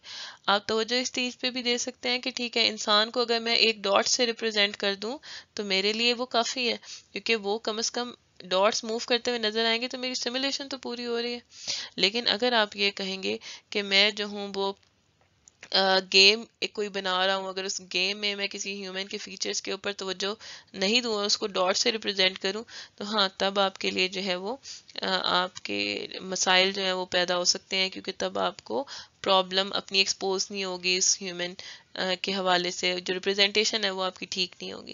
آپ توجہ اس چیز پہ بھی دے سکتے ہیں کہ ٹھیک ہے، انسان کو اگر میں ایک ڈاٹ سے ریپرزینٹ کر دوں تو میرے لیے وہ کافی ہے، کیونکہ وہ کم از کم ڈاٹس موو کرتے ہوئے نظر آئیں گے تو میری سیمولیشن تو پوری ہو رہی ہے. لیکن اگر آپ یہ کہیں گے کہ میں جو ہوں وہ گیم ایک کوئی بنا رہا ہوں، اگر اس گیم میں میں کسی ہیومن کے فیچرز کے اوپر توجہ نہیں دوں اور اس کو ڈاٹ سے ریپرزینٹ کروں، تو ہاں تب آپ کے لیے جو ہے وہ آپ کے مسائل جو ہیں وہ پیدا ہو سکتے ہیں، کیونکہ تب آپ کو پرابلم اپنی ایکسپوز نہیں ہوگی اس ہیومن کے حوالے سے، جو ریپرزینٹیشن ہے وہ آپ کی ٹھیک نہیں ہوگی.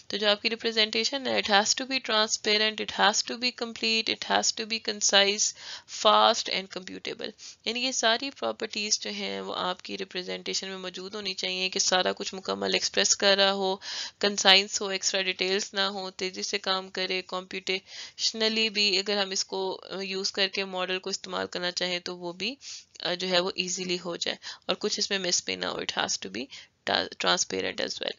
تو جو آپ کی ریپرزینٹیشن ہے، it has to be transparent, it has to be complete, it has to be concise, fast and computable. یعنی یہ ساری پراپرٹیز جو ہیں وہ آپ کی ریپرزینٹیشن میں موجود ہونی چاہیے، کہ سارا کچھ مکمل ایکسپریس کر رہا ہو، کنسائنس ہو، ایکسٹرا ڈیٹیلز نہ ہو، تیزی سے کام کرے، کمپیوٹیشنلی بھی اگر ہم اس کو یوز کر کے ماڈل کو استعمال کرنا چاہیں تو وہ بھی جو ہے وہ ایزیلی ہو جائے، اور کچھ اس میں مس بھی نہ ہو. It has to be transparent as well.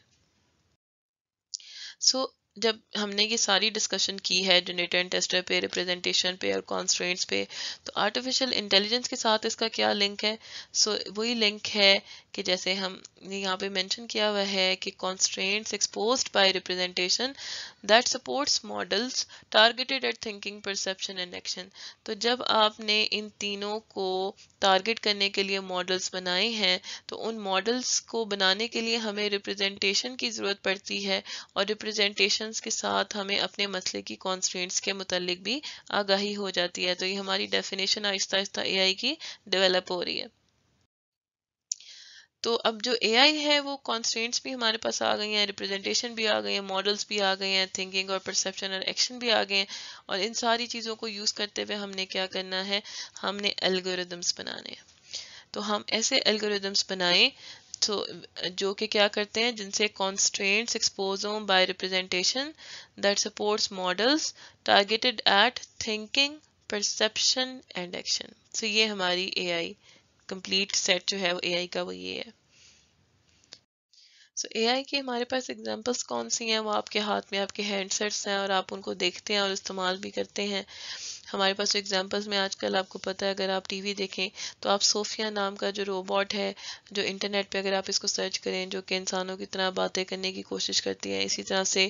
So جب ہم نے یہ ساری ڈسکشن کی ہے جنریٹر اینڈ ٹیسٹر پہ، ریپرزینٹیشن پہ اور کانسٹرینٹس پہ، تو آرٹیفیشل انٹیلیجنس کے ساتھ اس کا کیا لنک ہے؟ سو وہی لنک ہے کہ جیسے ہم نے یہاں پہ مینشن کیا ہوا ہے کہ constraints exposed by representation that supports models targeted at thinking, perception and action. تو جب آپ نے ان تینوں کو ٹارگیٹ کرنے کے لیے ماڈلس بنائے ہیں تو ان ماڈلس کو بنانے کے لیے ہمیں ریپرزینٹیشن کی ضرورت پڑتی ہے، اور ریپرزینٹیشنز کے ساتھ ہمیں اپنے مسئلے کی کانسٹرینٹس کے متعلق بھی آگاہی ہو جاتی ہے. تو یہ ہماری ڈیفینیشن آہستہ آہستہ اے آئی کی ڈیولپ ہو رہی ہے. تو اب جو اے آئی ہے وہ کانسٹرینٹس بھی ہمارے پاس آ گئی ہیں، ریپرزینٹیشن بھی آ گئی ہیں، ماڈلس بھی آ گئے ہیں، تھنکنگ اور پرسیپشن اور ایکشن بھی آ گئے ہیں. اور ان ساری چیزوں کو یوز کرتے ہوئے ہم نے کیا کرنا ہے، ہم نے الگوریدمس بنانے ہیں. تو ہم ایسے الگوریدمس بنائیں تو جو کہ کیا کرتے ہیں، جن سے constraints expose ہوں by representation that supports models targeted at thinking, perception and action. so یہ ہماری اے آئی کمپلیٹ سیٹ جو ہے وہ اے آئی کا وہ یہ ہے. سو اے آئی کی ہمارے پاس ایگزامپلس کون سی ہیں، وہ آپ کے ہاتھ میں آپ کے ہینڈ سیٹس ہیں اور آپ ان کو دیکھتے ہیں اور استعمال بھی کرتے ہیں. ہمارے پاس ایگزامپلس میں آج کل آپ کو پتہ ہے، اگر آپ ٹی وی دیکھیں تو آپ صوفیہ نام کا جو روبوٹ ہے، جو انٹرنیٹ پہ اگر آپ اس کو سرچ کریں، جو کہ انسانوں کی طرح باتیں کرنے کی کوشش کرتی ہے. اسی طرح سے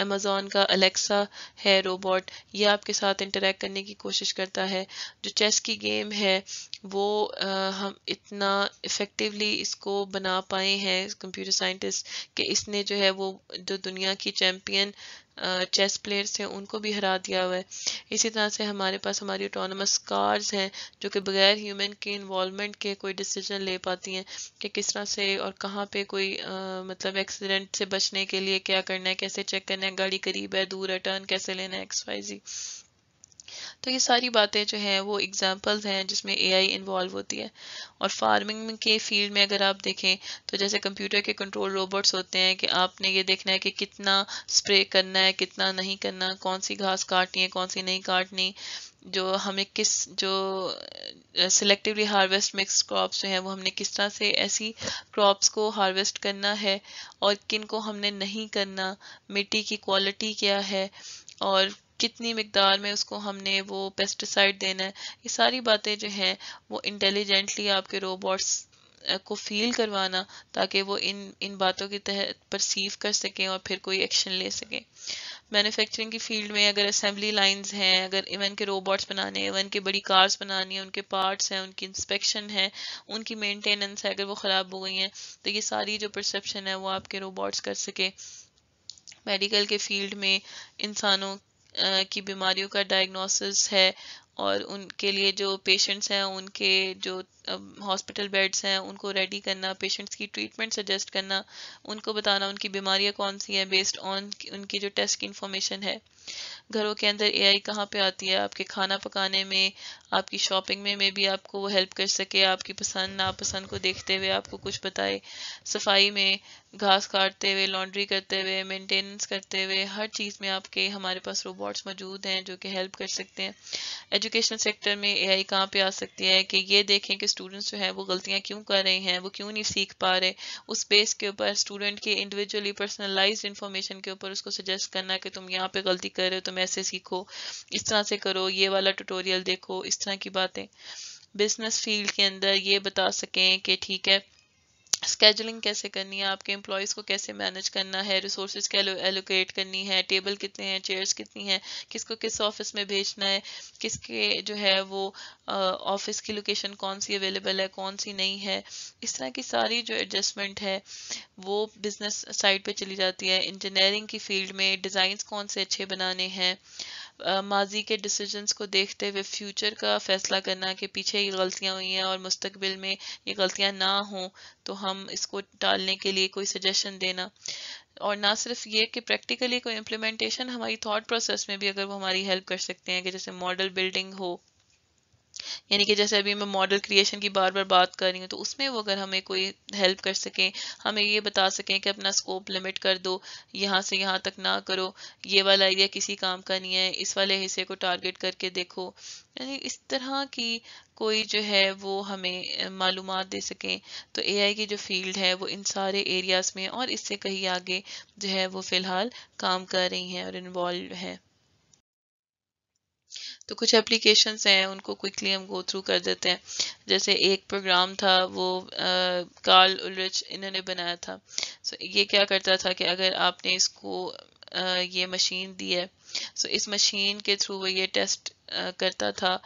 امیزون کا الیکسا ہے روبوٹ، یہ آپ کے ساتھ انٹریکٹ کرنے کی کوشش کرتا ہے. جو چیس کی گیم ہے وہ ہم اتنا افیکٹولی اس کو بنا پائے ہیں کمپیوٹر سائنٹسٹ کہ اس نے جو ہے وہ جو دنیا کی چیمپئن چیس پلیئرس ہیں ان کو بھی ہرا دیا ہوا ہے. اسی طرح سے ہمارے پاس ہماری آٹونومس کارز ہیں جو کہ بغیر ہیومن کے انوالومنٹ کے کوئی ڈیسیجن لے پاتی ہیں کہ کس طرح سے اور کہاں پہ کوئی مطلب ایکسیڈنٹ سے بچنے کے لیے کیا کرنا ہے، کیسے چیک کرنا ہے گاڑی قریب ہے دور ہے، ٹرن کیسے لینا ہے، ایکس وائی زی. تو یہ ساری باتیں جو ہیں وہ اگزامپلز ہیں جس میں اے آئی انوالو ہوتی ہے. اور فارمنگ کے فیلڈ میں اگر آپ دیکھیں تو جیسے کمپیوٹر کے کنٹرول روبوٹس ہوتے ہیں کہ آپ نے یہ دیکھنا ہے کہ کتنا اسپرے کرنا ہے، کتنا نہیں کرنا، کون سی گھاس کاٹنی ہے، کون سی نہیں کاٹنی، جو ہمیں کس جو سلیکٹیولی ہارویسٹ مکس کراپس جو ہیں وہ ہم نے کس طرح سے ایسی کراپس کو ہارویسٹ کرنا ہے اور کن کو ہم نے نہیں کرنا، مٹی کی کوالٹی کیا ہے اور کتنی مقدار میں اس کو ہم نے وہ پیسٹیسائڈ دینا ہے. یہ ساری باتیں جو ہیں وہ انٹیلیجنٹلی آپ کے روبوٹس کو فیل کروانا تاکہ وہ ان باتوں کے تحت پرسیو کر سکیں اور پھر کوئی ایکشن لے سکیں. مینوفیکچرنگ کی فیلڈ میں اگر اسمبلی لائنز ہیں، اگر ایون کے روبوٹس بنانے ہیں، ایون کے بڑی کارز بنانی ہیں، ان کے پارٹس ہیں، ان کی انسپیکشن ہے، ان کی مینٹیننس ہے، اگر وہ خراب ہو گئی ہیں تو یہ ساری جو پرسیپشن ہے وہ آپ کے روبوٹس کر سکے. میڈیکل کے فیلڈ میں انسانوں کی بیماریوں کا ڈائگنوسس ہے اور ان کے لیے جو پیشنٹس ہیں ان کے جو ہاسپٹل بیڈس ہیں ان کو ریڈی کرنا، پیشنٹس کی ٹریٹمنٹ سجیسٹ کرنا، ان کو بتانا ان کی بیماریاں کون سی ہیں بیسڈ آن ان کی جو ٹیسٹ کی انفارمیشن ہے. گھروں کے اندر اے آئی کہاں پہ آتی ہے، آپ کے کھانا پکانے میں، آپ کی شاپنگ میں بھی آپ کو وہ ہیلپ کر سکے، آپ کی پسند ناپسند کو دیکھتے ہوئے آپ کو کچھ بتائے، صفائی میں، گھاس کاٹتے ہوئے، لانڈری کرتے ہوئے، مینٹیننس کرتے ہوئے، ہر چیز میں آپ کے ہمارے پاس روبوٹس موجود ہیں جو کہ ہیلپ کر سکتے ہیں. ایجوکیشن سیکٹر میں اے آئی کہاں پہ آ سکتی ہے کہ یہ دیکھیں کہ اسٹوڈنٹس جو ہیں وہ غلطیاں کیوں کر رہے ہیں، وہ کیوں نہیں سیکھ پا رہے، اس بیس کے اوپر اسٹوڈنٹ کی انڈیویجولی پرسنلائزڈ انفارمیشن کے اوپر اس کو سجیسٹ کرنا کہ تم یہاں پہ غلطی کر رہے ہو، تم ایسے سیکھو، اس طرح سے کرو، یہ والا ٹیوٹوریل دیکھو، اس طرح کی باتیں. بزنس فیلڈ کے اندر یہ بتا سکیں کہ ٹھیک ہے اسکیجولنگ کیسے کرنی ہے، آپ کے امپلائیز کو کیسے مینج کرنا ہے، ریسورسز کیا ایلوکیٹ کرنی ہے، ٹیبل کتنے ہیں، چیئرز کتنی ہیں، کس کو کس آفس میں بھیجنا ہے، کس کے جو ہے وہ آفس کی لوکیشن کون سی اویلیبل ہے، کون سی نہیں ہے. اس طرح کی ساری جو ایڈجسٹمنٹ ہے وہ بزنس سائڈ پہ چلی جاتی ہے. انجینئرنگ کی فیلڈ میں ڈیزائنز کون سے اچھے بنانے ہیں، ماضی کے ڈیسیجنز کو دیکھتے ہوئے فیوچر کا فیصلہ کرنا کہ پیچھے یہ غلطیاں ہوئی ہیں اور مستقبل میں یہ غلطیاں نہ ہوں تو ہم اس کو ٹالنے کے لیے کوئی سجیشن دینا. اور نہ صرف یہ کہ پریکٹیکلی کوئی امپلیمنٹیشن، ہماری تھاٹ پروسیس میں بھی اگر وہ ہماری ہیلپ کر سکتے ہیں کہ جیسے ماڈل بلڈنگ ہو، یعنی کہ جیسے ابھی میں ماڈل کریشن کی بار بار بات کر رہی ہوں تو اس میں وہ اگر ہمیں کوئی ہیلپ کر سکیں، ہمیں یہ بتا سکیں کہ اپنا اسکوپ لمٹ کر دو، یہاں سے یہاں تک نہ کرو، یہ والا ایریا کسی کام کا نہیں ہے، اس والے حصے کو ٹارگٹ کر کے دیکھو، یعنی اس طرح کی کوئی جو ہے وہ ہمیں معلومات دے سکیں. تو اے آئی کی جو فیلڈ ہے وہ ان سارے ایریاز میں اور اس سے کہیں آگے جو ہے وہ فی الحال کام کر رہی ہیں اور انوالو ہیں. تو کچھ اپلیکیشنز ہیں ان کو کوئکلی ہم گو تھرو کر دیتے ہیں. جیسے ایک پروگرام تھا وہ کارل اولرچ انہوں نے بنایا تھا. سو یہ کیا کرتا تھا کہ اگر آپ نے اس کو یہ مشین دی ہے، سو اس مشین کے تھرو وہ یہ ٹیسٹ کرتا تھا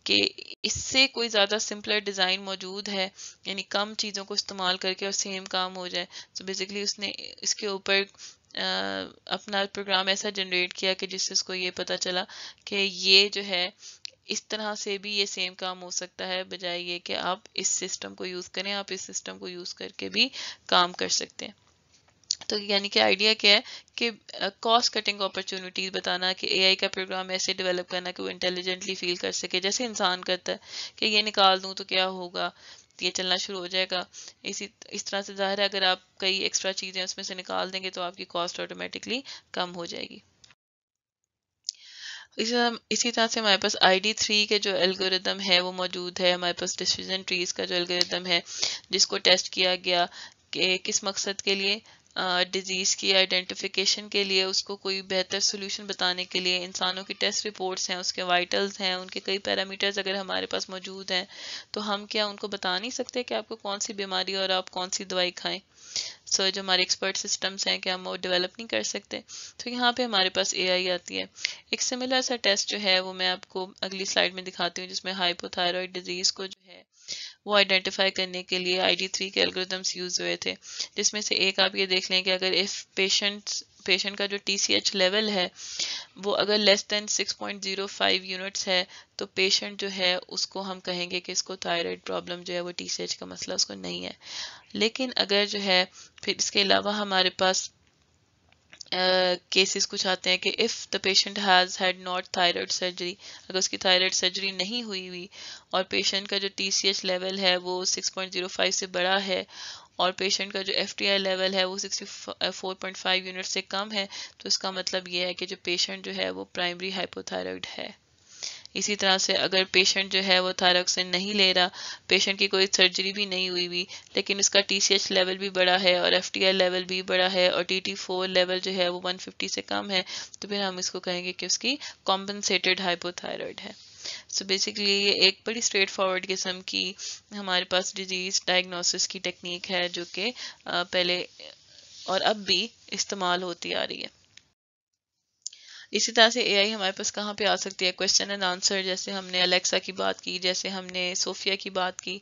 کہ اس سے کوئی زیادہ سمپلر ڈیزائن موجود ہے، یعنی کم چیزوں کو استعمال کر کے اور سیم کام ہو جائے. سو بیسیکلی اس نے اس کے اوپر اپنا پروگرام ایسا جنریٹ کیا کہ جس سے اس کو یہ پتا چلا کہ یہ جو ہے اس طرح سے بھی یہ سیم کام ہو سکتا ہے، بجائے یہ کہ آپ اس سسٹم کو یوز کریں، آپ اس سسٹم کو یوز کر کے بھی کام کر سکتے ہیں. تو یعنی کہ آئیڈیا کیا ہے کہ کاسٹ کٹنگ اپرچونیٹیز بتانا کہ اے آئی کا پروگرام ایسے ڈیولپ کرنا کہ وہ انٹیلیجنٹلی فیل کر سکے جیسے انسان کرتا ہے کہ یہ نکال دوں تو کیا ہوگا، یہ چلنا شروع ہو جائے گا. اس طرح سے ظاہر ہے اگر آپ کئی ایکسٹرا چیزیں اس میں سے نکال دیں گے تو آپ کی کاسٹ آٹومیٹکلی کم ہو جائے گی. اسی طرح سے ہمارے پاس ID3 کے جو الگوریدم ہے وہ موجود ہے. ہمارے پاس ڈیسیژن ٹریز کا جو الگوریدم ہے جس کو ٹیسٹ کیا گیا کہ کس مقصد کے لیے، ڈیزیز کی آئیڈینٹیفیکیشن کے لیے، اس کو کوئی بہتر سولوشن بتانے کے لیے. انسانوں کی ٹیسٹ رپورٹس ہیں، اس کے وائٹلز ہیں، ان کے کئی پیرامیٹرز اگر ہمارے پاس موجود ہیں تو ہم کیا ان کو بتا نہیں سکتے کہ آپ کو کون سی بیماری اور آپ کون سی دوائی کھائیں؟ جو ہمارے ایکسپرٹ سسٹمز ہیں کہ ہم وہ ڈیولپ نہیں کر سکتے. تو یہاں پہ ہمارے پاس AI آتی ہے. ایک سملر سا ٹیسٹ جو ہے وہ میں آپ کو اگلی سلائیڈ میں دکھاتی ہوں، جس میں ہائپوتھائرائڈ ڈیزیز کو جو ہے وہ آئیڈینٹیفائی کرنے کے لیے ID3 کے الگوریدمس یوز ہوئے تھے. جس میں سے ایک آپ یہ دیکھ لیں کہ اگر پیشنٹ کا جو TCH لیول ہے وہ اگر لیس دین 6.05 یونٹس ہے تو پیشنٹ جو ہے اس کو ہم کہیں گے کہ اس کو تھائرائڈ پرابلم جو ہے وہ TCH کا مسئلہ اس کو نہیں ہے. لیکن اگر جو ہے پھر اس کے علاوہ ہمارے پاس کیسز کچھ آتے ہیں کہ if the patient has had not thyroid surgery، اگر اس کی تھائرائڈ سرجری نہیں ہوئی اور پیشنٹ کا جو TCH لیول ہے وہ 6.05 سے بڑا ہے اور پیشنٹ کا جو FTI لیول ہے وہ 64.5 یونٹ سے کم ہے، تو اس کا مطلب یہ ہے کہ جو پیشنٹ جو ہے وہ پرائمری ہائپوتھائرائڈ ہے. اسی طرح سے اگر پیشنٹ جو ہے وہ تھائروکسین نہیں لے رہا، پیشنٹ کی کوئی سرجری بھی نہیں ہوئی لیکن اس کا TCH لیول بھی بڑا ہے اور FTI لیول بھی بڑا ہے اور TT4 لیول جو ہے وہ 150 سے کم ہے، تو پھر ہم اس کو کہیں گے کہ اس کی کمپنسیٹڈ ہائپوتھائرائڈ ہے. سو بیسیکلی یہ ایک بڑی اسٹریٹ فارورڈ قسم کی ہمارے پاس ڈیزیز ڈائگنوسس کی ٹیکنیک ہے جو کہ پہلے اور اب بھی استعمال ہوتی آ رہی ہے. اسی طرح سے AI ہمارے پاس کہاں پہ آ سکتی ہے؟ کویسچن اینڈ آنسر، جیسے ہم نے الیکسا کی بات کی، جیسے ہم نے صوفیا کی بات کی.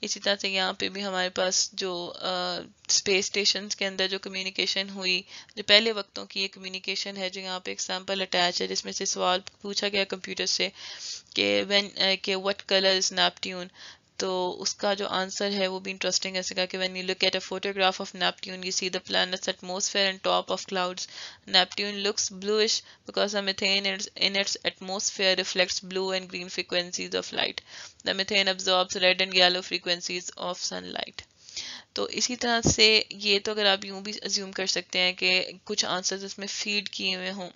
اسی طرح سے یہاں پہ بھی ہمارے پاس جو اسپیس اسٹیشنز کے اندر جو کمیونیکیشن ہوئی، جو پہلے وقتوں کی یہ کمیونیکیشن ہے، جو یہاں پہ ایک سیمپل اٹیچ ہے جس میں سے سوال پوچھا گیا کمپیوٹر سے کہ وٹ کلر از نیپٹیون، تو اس کا جو آنسر ہے وہ بھی انٹرسٹنگ ہے کہ when you look at a photograph of Neptune you see the planet's atmosphere and top of clouds. Neptune looks bluish because the methane in its atmosphere reflects blue and green frequencies of light. The methane absorbs red and yellow frequencies of sunlight. تو اسی طرح سے یہ تو اگر آپ یوں بھی ازیوم کر سکتے ہیں کہ کچھ آنسرز اس میں فیڈ کیے ہوئے ہوں،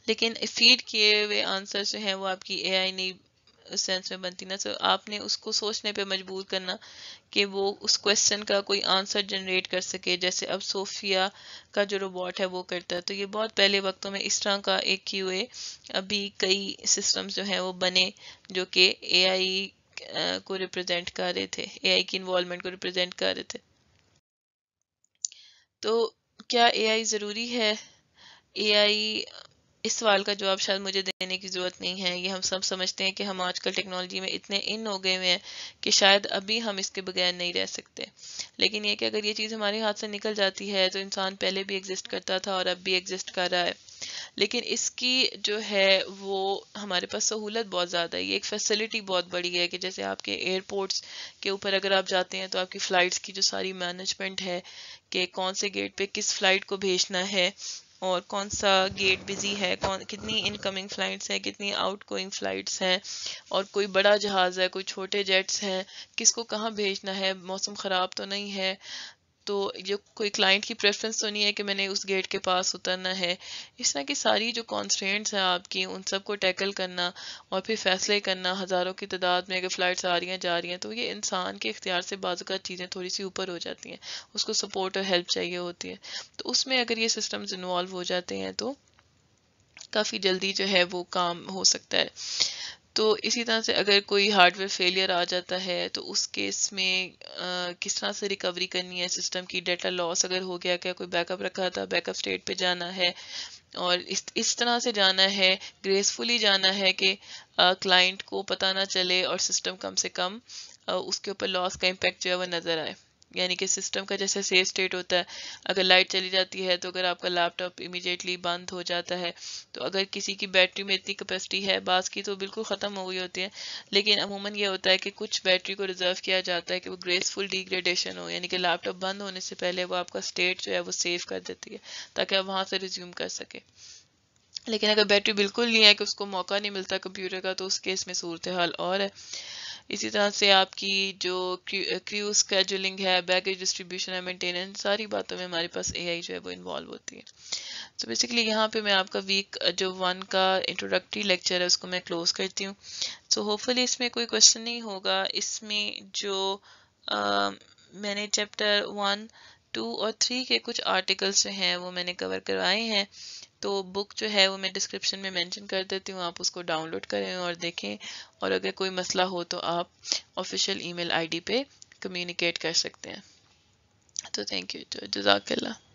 لیکن فیڈ کیے ہوئے آنسر جو ہیں وہ آپ کی AI نہیں سینس میں بنتی نا. تو آپ نے اس کو سوچنے پہ مجبور کرنا کہ وہ اس کویسچن کا کوئی آنسر جنریٹ کر سکے، جیسے اب صوفیا کا جو روبوٹ ہے وہ کرتا ہے. تو یہ بہت پہلے وقتوں میں اس طرح کا ایک QA ابھی کئی سسٹمز جو ہیں وہ بنے جو کہ AI کو ریپرزینٹ کر رہے تھے، AI کی انوالومنٹ کو ریپرزینٹ کر رہے تھے. تو کیا AI ضروری ہے؟ AI اس سوال کا جواب شاید مجھے دینے کی ضرورت نہیں ہے. یہ ہم سب سمجھتے ہیں کہ ہم آج کل ٹیکنالوجی میں اتنے ان ہو گئے ہوئے ہیں کہ شاید ابھی ہم اس کے بغیر نہیں رہ سکتے. لیکن یہ کہ اگر یہ چیز ہمارے ہاتھ سے نکل جاتی ہے تو انسان پہلے بھی ایگزسٹ کرتا تھا اور اب بھی ایگزسٹ کر رہا ہے. لیکن اس کی جو ہے وہ ہمارے پاس سہولت بہت زیادہ ہے، یہ ایک فیسلٹی بہت بڑی ہے کہ جیسے آپ کے ایئرپورٹس کے اوپر اگر آپ جاتے ہیں تو آپ کی فلائٹس کی جو ساری مینجمنٹ ہے کہ کون سے گیٹ پہ کس فلائٹ کو بھیجنا ہے اور کون سا گیٹ بزی ہے، کتنی ان کمنگ فلائٹس ہیں، کتنی آؤٹ گوئنگ فلائٹس ہیں، اور کوئی بڑا جہاز ہے، کوئی چھوٹے جیٹس ہیں، کس کو کہاں بھیجنا ہے، موسم خراب تو نہیں ہے، تو جو کوئی کلائنٹ کی پریفرنس تو نہیں ہے کہ میں نے اس گیٹ کے پاس اترنا ہے. اس طرح کی ساری جو کانسٹرینٹس ہیں آپ کی، ان سب کو ٹیکل کرنا اور پھر فیصلے کرنا ہزاروں کی تعداد میں اگر فلائٹس آ رہی ہیں جا رہی ہیں، تو یہ انسان کے اختیار سے بعض اوقات چیزیں تھوڑی سی اوپر ہو جاتی ہیں، اس کو سپورٹ اور ہیلپ چاہیے ہوتی ہے. تو اس میں اگر یہ سسٹمز انوالو ہو جاتے ہیں تو کافی جلدی جو ہے وہ کام ہو سکتا ہے. تو اسی طرح سے اگر کوئی ہارڈ ویئر فیلئر آ جاتا ہے تو اس کیس میں کس طرح سے ریکوری کرنی ہے سسٹم کی. ڈیٹا لاس اگر ہو گیا، کیا کوئی بیک اپ رکھا تھا، بیک اپ اسٹیٹ پہ جانا ہے اور اس طرح سے جانا ہے، گریسفلی جانا ہے کہ کلائنٹ کو پتہ نہ چلے اور سسٹم کم سے کم اس کے اوپر لاس کا امپیکٹ جو ہے وہ نظر آئے. یعنی کہ سسٹم کا جیسے سیف اسٹیٹ ہوتا ہے، اگر لائٹ چلی جاتی ہے تو اگر آپ کا لیپ ٹاپ امیڈیٹلی بند ہو جاتا ہے، تو اگر کسی کی بیٹری میں اتنی کیپیسٹی ہے، بعض کی تو بالکل ختم ہو گئی ہوتی ہے، لیکن عموماً یہ ہوتا ہے کہ کچھ بیٹری کو ریزرو کیا جاتا ہے کہ وہ گریسفل ڈیگریڈیشن ہو، یعنی کہ لیپ ٹاپ بند ہونے سے پہلے وہ آپ کا اسٹیٹ جو ہے وہ سیو کر دیتی ہے تاکہ آپ وہاں سے ریزیوم کر سکیں. لیکن اگر بیٹری بالکل نہیں ہے کہ اس کو موقع نہیں ملتا کمپیوٹر کا، تو اس کیس میں صورتحال اور ہے. اسی طرح سے آپ کی جو کریو اسکیجولنگ ہے، بیگیج ڈسٹریبیوشن ہے، مینٹیننس، ساری باتوں میں ہمارے پاس اے آئی جو ہے وہ انوالو ہوتی ہے. تو بیسیکلی یہاں پہ میں آپ کا ویک جو 1 کا انٹروڈکٹری لیکچر ہے اس کو میں کلوز کرتی ہوں. سو ہوپ فلی اس میں کوئی کوشچن نہیں ہوگا. اس میں جو میں نے چیپٹر 1، 2 اور 3 کے کچھ آرٹیکلس جو ہیں وہ میں نے کور کروائے ہیں. تو بک جو ہے وہ میں ڈسکرپشن میں مینشن کر دیتی ہوں، آپ اس کو ڈاؤن لوڈ کریں اور دیکھیں. اور اگر کوئی مسئلہ ہو تو آپ official email ID پہ کمیونیکیٹ کر سکتے ہیں. تو تھینک یو، جزاک اللہ.